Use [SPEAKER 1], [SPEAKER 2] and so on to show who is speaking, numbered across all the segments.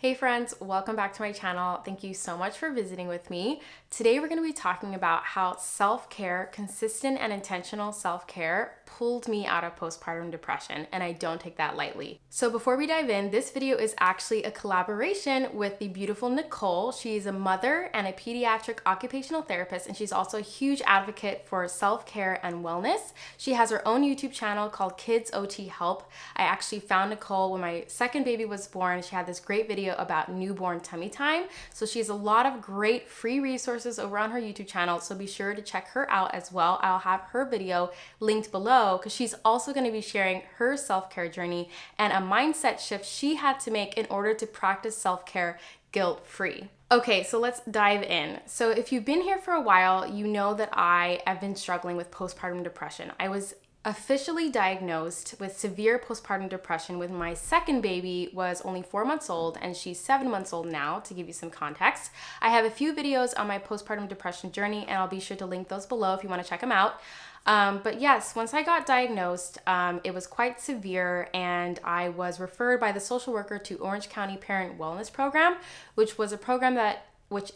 [SPEAKER 1] Hey friends, welcome back to my channel. Thank you so much for visiting with me. Today we're going to be talking about how self-care, consistent and intentional self-care pulled me out of postpartum depression, and I don't take that lightly. So before we dive in, this video is actually a collaboration with the beautiful Nekole. She's a mother and a pediatric occupational therapist, and she's also a huge advocate for self-care and wellness. She has her own YouTube channel called Kids OT Help. I actually found Nekole when my second baby was born. She had this great video about newborn tummy time. So she has a lot of great free resources over on her YouTube channel. So be sure to check her out as well. I'll have her video linked below because she's also going to be sharing her self-care journey and a mindset shift she had to make in order to practice self-care guilt-free. Okay, so let's dive in. So if you've been here for a while, you know that I have been struggling with postpartum depression. I was officially diagnosed with severe postpartum depression when my second baby was only 4 months old, and she's 7 months old now, to give you some context. I have a few videos on my postpartum depression journey, and I'll be sure to link those below if you want to check them out. But yes, once I got diagnosed, it was quite severe, and I was referred by the social worker to Orange County Parent Wellness Program, which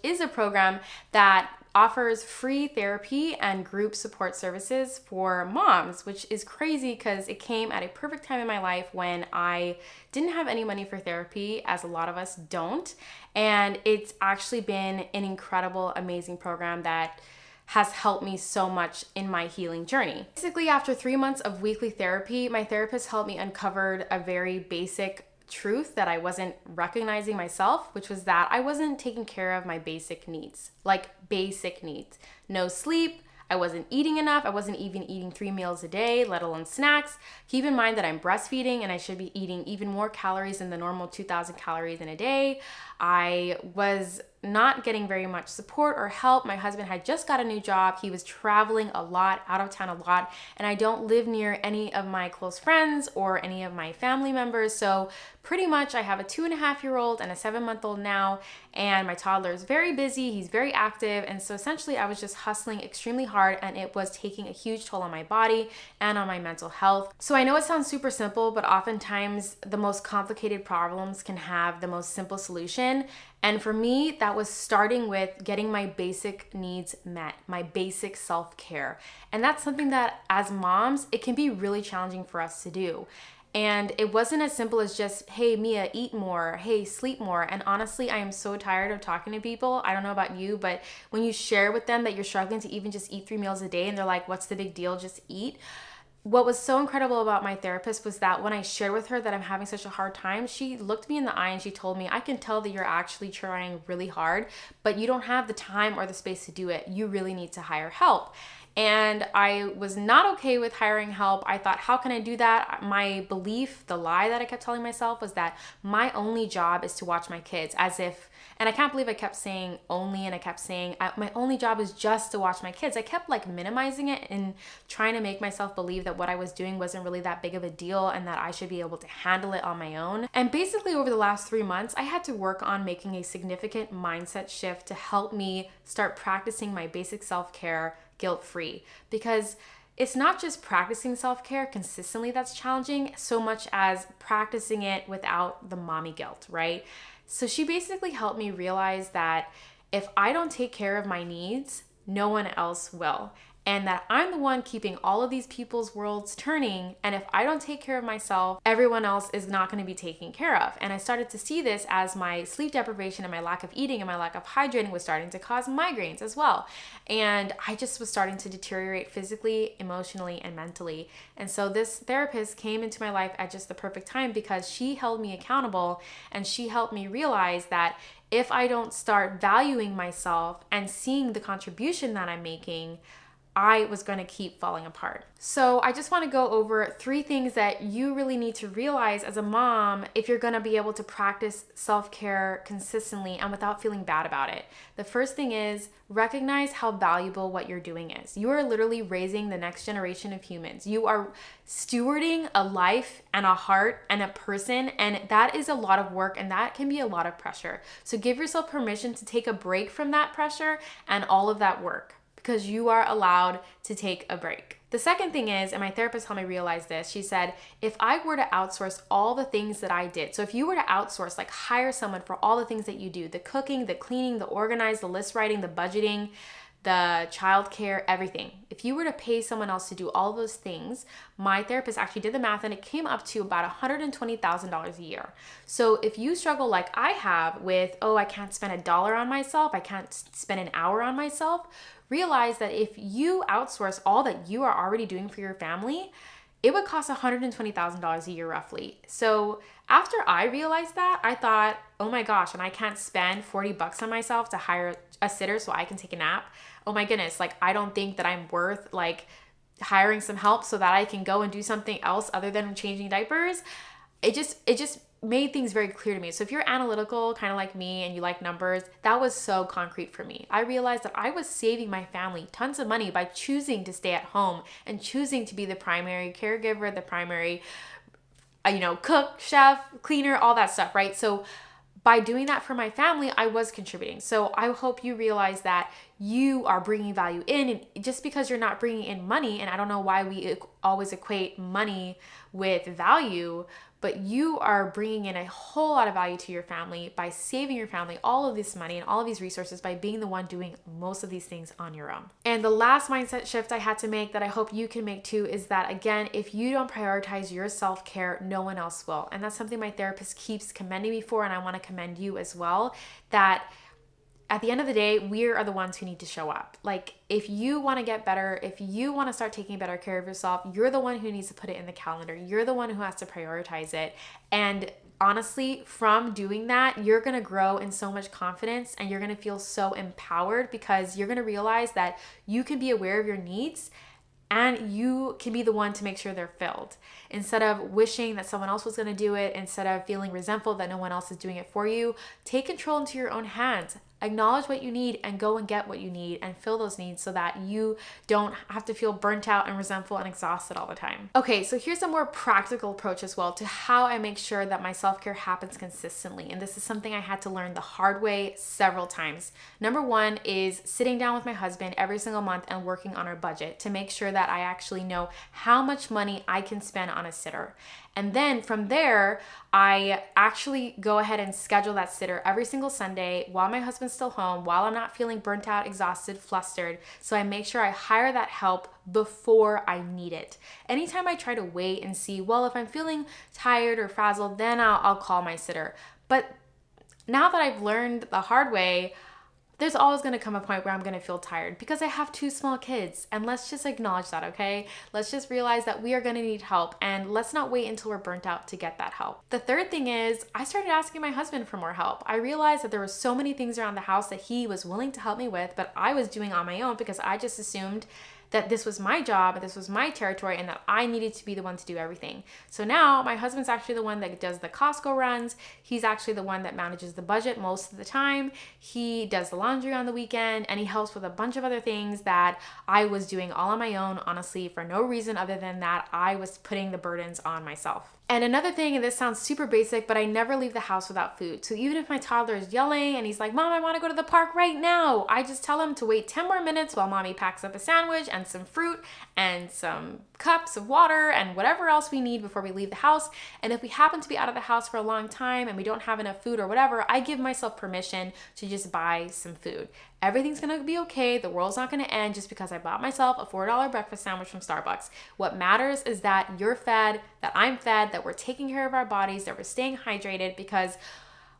[SPEAKER 1] is a program that offers free therapy and group support services for moms, which is crazy because it came at a perfect time in my life when I didn't have any money for therapy, as a lot of us don't. And it's actually been an incredible, amazing program that has helped me so much in my healing journey. Basically, after 3 months of weekly therapy, my therapist helped me uncover a very basic truth that I wasn't recognizing myself, which was that I wasn't taking care of my basic needs. Like basic needs. No sleep, I wasn't eating enough, I wasn't even eating 3 meals a day, let alone snacks. Keep in mind that I'm breastfeeding and I should be eating even more calories than the normal 2,000 calories in a day. I was not getting very much support or help. My husband had just got a new job. He was traveling a lot, out of town a lot, and I don't live near any of my close friends or any of my family members. So pretty much I have a 2.5-year-old and a 7-month-old now, and my toddler is very busy. He's very active. And so essentially I was just hustling extremely hard, and it was taking a huge toll on my body and on my mental health. So I know it sounds super simple, but oftentimes the most complicated problems can have the most simple solution. And for me, that was starting with getting my basic needs met, my basic self-care. And that's something that as moms, it can be really challenging for us to do. And it wasn't as simple as just, hey, Mia, eat more, hey, sleep more. And honestly, I am so tired of talking to people. I don't know about you, but when you share with them that you're struggling to even just eat 3 meals a day, and they're like, what's the big deal? Just eat. What was so incredible about my therapist was that when I shared with her that I'm having such a hard time, she looked me in the eye and she told me, I can tell that you're actually trying really hard, but you don't have the time or the space to do it. You really need to hire help. And I was not okay with hiring help. I thought, how can I do that? My belief, the lie that I kept telling myself, was that my only job is to watch my kids, as if, and I can't believe I kept saying only, and I kept saying my only job is just to watch my kids. I kept like minimizing it and trying to make myself believe that what I was doing wasn't really that big of a deal and that I should be able to handle it on my own. And basically over the last 3 months, I had to work on making a significant mindset shift to help me start practicing my basic self-care guilt-free, because it's not just practicing self-care consistently that's challenging so much as practicing it without the mommy guilt, right? So she basically helped me realize that if I don't take care of my needs, no one else will. And that I'm the one keeping all of these people's worlds turning. And if I don't take care of myself, everyone else is not going to be taken care of. And I started to see this as my sleep deprivation and my lack of eating and my lack of hydrating was starting to cause migraines as well. And I just was starting to deteriorate physically, emotionally, and mentally. And so this therapist came into my life at just the perfect time, because she held me accountable and she helped me realize that if I don't start valuing myself and seeing the contribution that I'm making, I was going to keep falling apart. So I just want to go over 3 things that you really need to realize as a mom if you're going to be able to practice self-care consistently and without feeling bad about it. The first thing is recognize how valuable what you're doing is. You are literally raising the next generation of humans. You are stewarding a life and a heart and a person, and that is a lot of work, and that can be a lot of pressure. So give yourself permission to take a break from that pressure and all of that work, because you are allowed to take a break. The second thing is, and my therapist helped me realize this, she said, if I were to outsource all the things that I did, so if you were to outsource, like hire someone for all the things that you do, the cooking, the cleaning, the organize, the list writing, the budgeting, the childcare, everything. If you were to pay someone else to do all those things, my therapist actually did the math and it came up to about $120,000 a year. So if you struggle like I have with, oh, I can't spend $1 on myself, I can't spend an hour on myself, realize that if you outsource all that you are already doing for your family, it would cost $120,000 a year roughly. So after I realized that, I thought, oh my gosh, and I can't spend $40 on myself to hire a sitter so I can take a nap. Oh my goodness, like I don't think that I'm worth like hiring some help so that I can go and do something else other than changing diapers. It just made things very clear to me. So if you're analytical, kind of like me, and you like numbers, that was so concrete for me. I realized that I was saving my family tons of money by choosing to stay at home and choosing to be the primary caregiver, the primary, cook, chef, cleaner, all that stuff, right? So by doing that for my family, I was contributing. So I hope you realize that you are bringing value in. And just because you're not bringing in money, and I don't know why we always equate money with value, but you are bringing in a whole lot of value to your family by saving your family all of this money and all of these resources by being the one doing most of these things on your own. And the last mindset shift I had to make that I hope you can make too is that, again, if you don't prioritize your self-care, no one else will. And that's something my therapist keeps commending me for, and I want to commend you as well, that at the end of the day, we are the ones who need to show up. Like, if you want to get better, if you want to start taking better care of yourself, you're the one who needs to put it in the calendar. You're the one who has to prioritize it. And honestly, from doing that, you're going to grow in so much confidence and you're going to feel so empowered because you're going to realize that you can be aware of your needs and you can be the one to make sure they're filled. Instead of wishing that someone else was going to do it, instead of feeling resentful that no one else is doing it for you, take control into your own hands. Acknowledge what you need and go and get what you need and fill those needs so that you don't have to feel burnt out and resentful and exhausted all the time. Okay, so here's a more practical approach as well to how I make sure that my self-care happens consistently. And this is something I had to learn the hard way several times. Number one is sitting down with my husband every single month and working on our budget to make sure that I actually know how much money I can spend on a sitter. And then from there, I actually go ahead and schedule that sitter every single Sunday while my husband's still home, while I'm not feeling burnt out, exhausted, flustered. So I make sure I hire that help before I need it. Anytime I try to wait and see, well, if I'm feeling tired or frazzled, then I'll call my sitter. But now that I've learned the hard way, there's always going to come a point where I'm going to feel tired because I have 2 small kids. And let's just acknowledge that, okay? Let's just realize that we are going to need help and let's not wait until we're burnt out to get that help. The third thing is I started asking my husband for more help. I realized that there were so many things around the house that he was willing to help me with, but I was doing on my own because I just assumed that this was my job, this was my territory, and that I needed to be the one to do everything. So now my husband's actually the one that does the Costco runs. He's actually the one that manages the budget most of the time. He does the laundry on the weekend, and he helps with a bunch of other things that I was doing all on my own, honestly, for no reason other than that I was putting the burdens on myself. And another thing, and this sounds super basic, but I never leave the house without food. So even if my toddler is yelling and he's like, Mom, I want to go to the park right now, I just tell him to wait 10 more minutes while Mommy packs up a sandwich and some fruit and some cups of water and whatever else we need before we leave the house. And if we happen to be out of the house for a long time and we don't have enough food or whatever, I give myself permission to just buy some food. Everything's gonna be okay. The world's not gonna end just because I bought myself a $4 breakfast sandwich from Starbucks. What matters is that you're fed, that I'm fed, that we're taking care of our bodies, that we're staying hydrated, because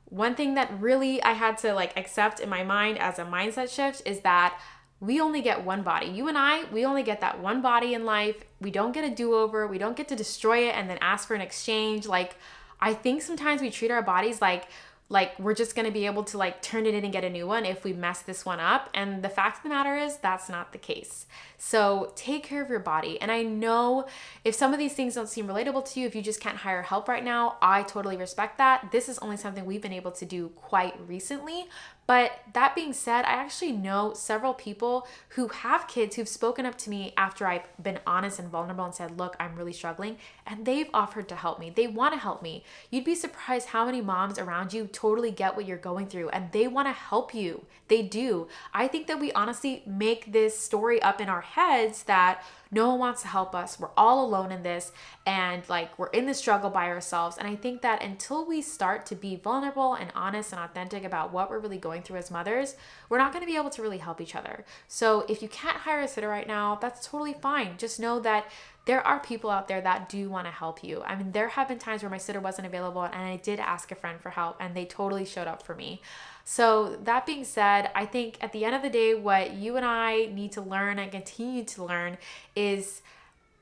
[SPEAKER 1] one thing that really I had to accept in my mind as a mindset shift is that we only get one body. You and I, we only get that one body in life. We don't get a do-over. We don't get to destroy it and then ask for an exchange. I think sometimes we treat our bodies like we're just going to be able to turn it in and get a new one if we mess this one up. And the fact of the matter is that's not the case. So take care of your body. And I know if some of these things don't seem relatable to you, if you just can't hire help right now, I totally respect that. This is only something we've been able to do quite recently. But that being said, I actually know several people who have kids who've spoken up to me after I've been honest and vulnerable and said, look, I'm really struggling. And they've offered to help me. They want to help me. You'd be surprised how many moms around you totally get what you're going through and they want to help you. They do. I think that we honestly make this story up in our heads that no one wants to help us. We're all alone in this and like we're in the struggle by ourselves. And I think that until we start to be vulnerable and honest and authentic about what we're really going through as mothers, we're not going to be able to really help each other. So if you can't hire a sitter right now, that's totally fine. Just know that there are people out there that do want to help you. I mean, there have been times where my sitter wasn't available and I did ask a friend for help and they totally showed up for me. So that being said, I think at the end of the day, what you and I need to learn and continue to learn is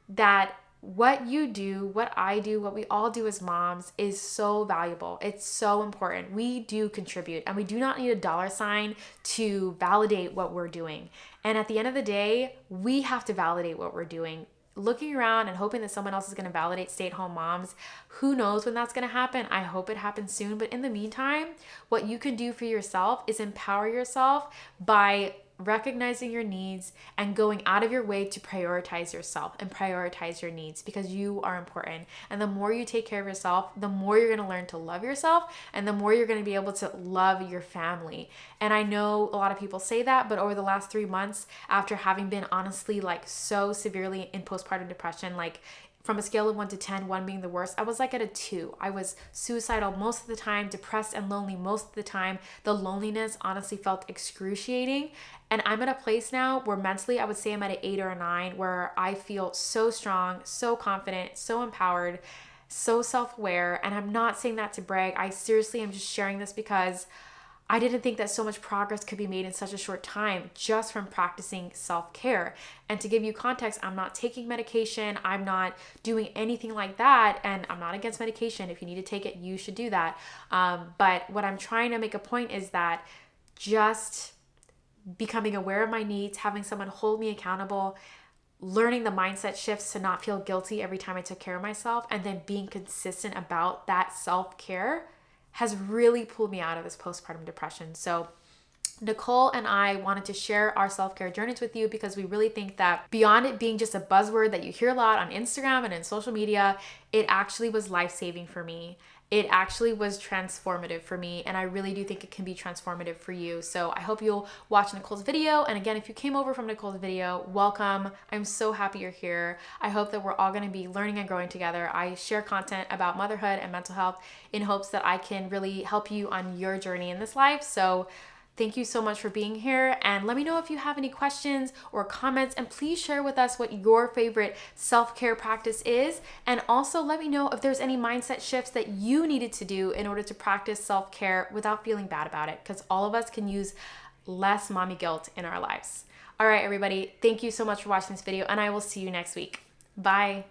[SPEAKER 1] that what you do, what I do, what we all do as moms is so valuable. It's so important. We do contribute and we do not need a dollar sign to validate what we're doing. And at the end of the day, we have to validate what we're doing. Looking around and hoping that someone else is going to validate stay-at-home moms, who knows when that's going to happen? I hope it happens soon. But in the meantime, what you can do for yourself is empower yourself by recognizing your needs and going out of your way to prioritize yourself and prioritize your needs because you are important. And the more you take care of yourself, the more you're going to learn to love yourself and the more you're going to be able to love your family. And I know a lot of people say that, but over the last 3 months, after having been honestly like so severely in postpartum depression, like from a scale of 1 to 10, 1 being the worst, I was like at a 2. I was suicidal most of the time, depressed and lonely most of the time. The loneliness honestly felt excruciating. And I'm at a place now where mentally I would say I'm at an 8 or a 9, where I feel so strong, so confident, so empowered, so self-aware. And I'm not saying that to brag. I seriously am just sharing this because I didn't think that so much progress could be made in such a short time just from practicing self-care. And to give you context, I'm not taking medication. I'm not doing anything like that. And I'm not against medication. If you need to take it, you should do that. But what I'm trying to make a point is that just becoming aware of my needs, having someone hold me accountable, learning the mindset shifts to not feel guilty every time I took care of myself, and then being consistent about that self-care has really pulled me out of this postpartum depression. So Nekole and I wanted to share our self-care journeys with you because we really think that beyond it being just a buzzword that you hear a lot on Instagram and in social media, it actually was life-saving for me. It actually was transformative for me, and I really do think it can be transformative for you. So I hope you'll watch Nekole's video. And again, if you came over from Nekole's video, welcome. I'm so happy you're here. I hope that we're all going to be learning and growing together. I share content about motherhood and mental health in hopes that I can really help you on your journey in this life. So thank you so much for being here, and let me know if you have any questions or comments, and please share with us what your favorite self-care practice is, and also let me know if there's any mindset shifts that you needed to do in order to practice self-care without feeling bad about it, because all of us can use less mommy guilt in our lives. All right, everybody, thank you so much for watching this video, and I will see you next week. Bye.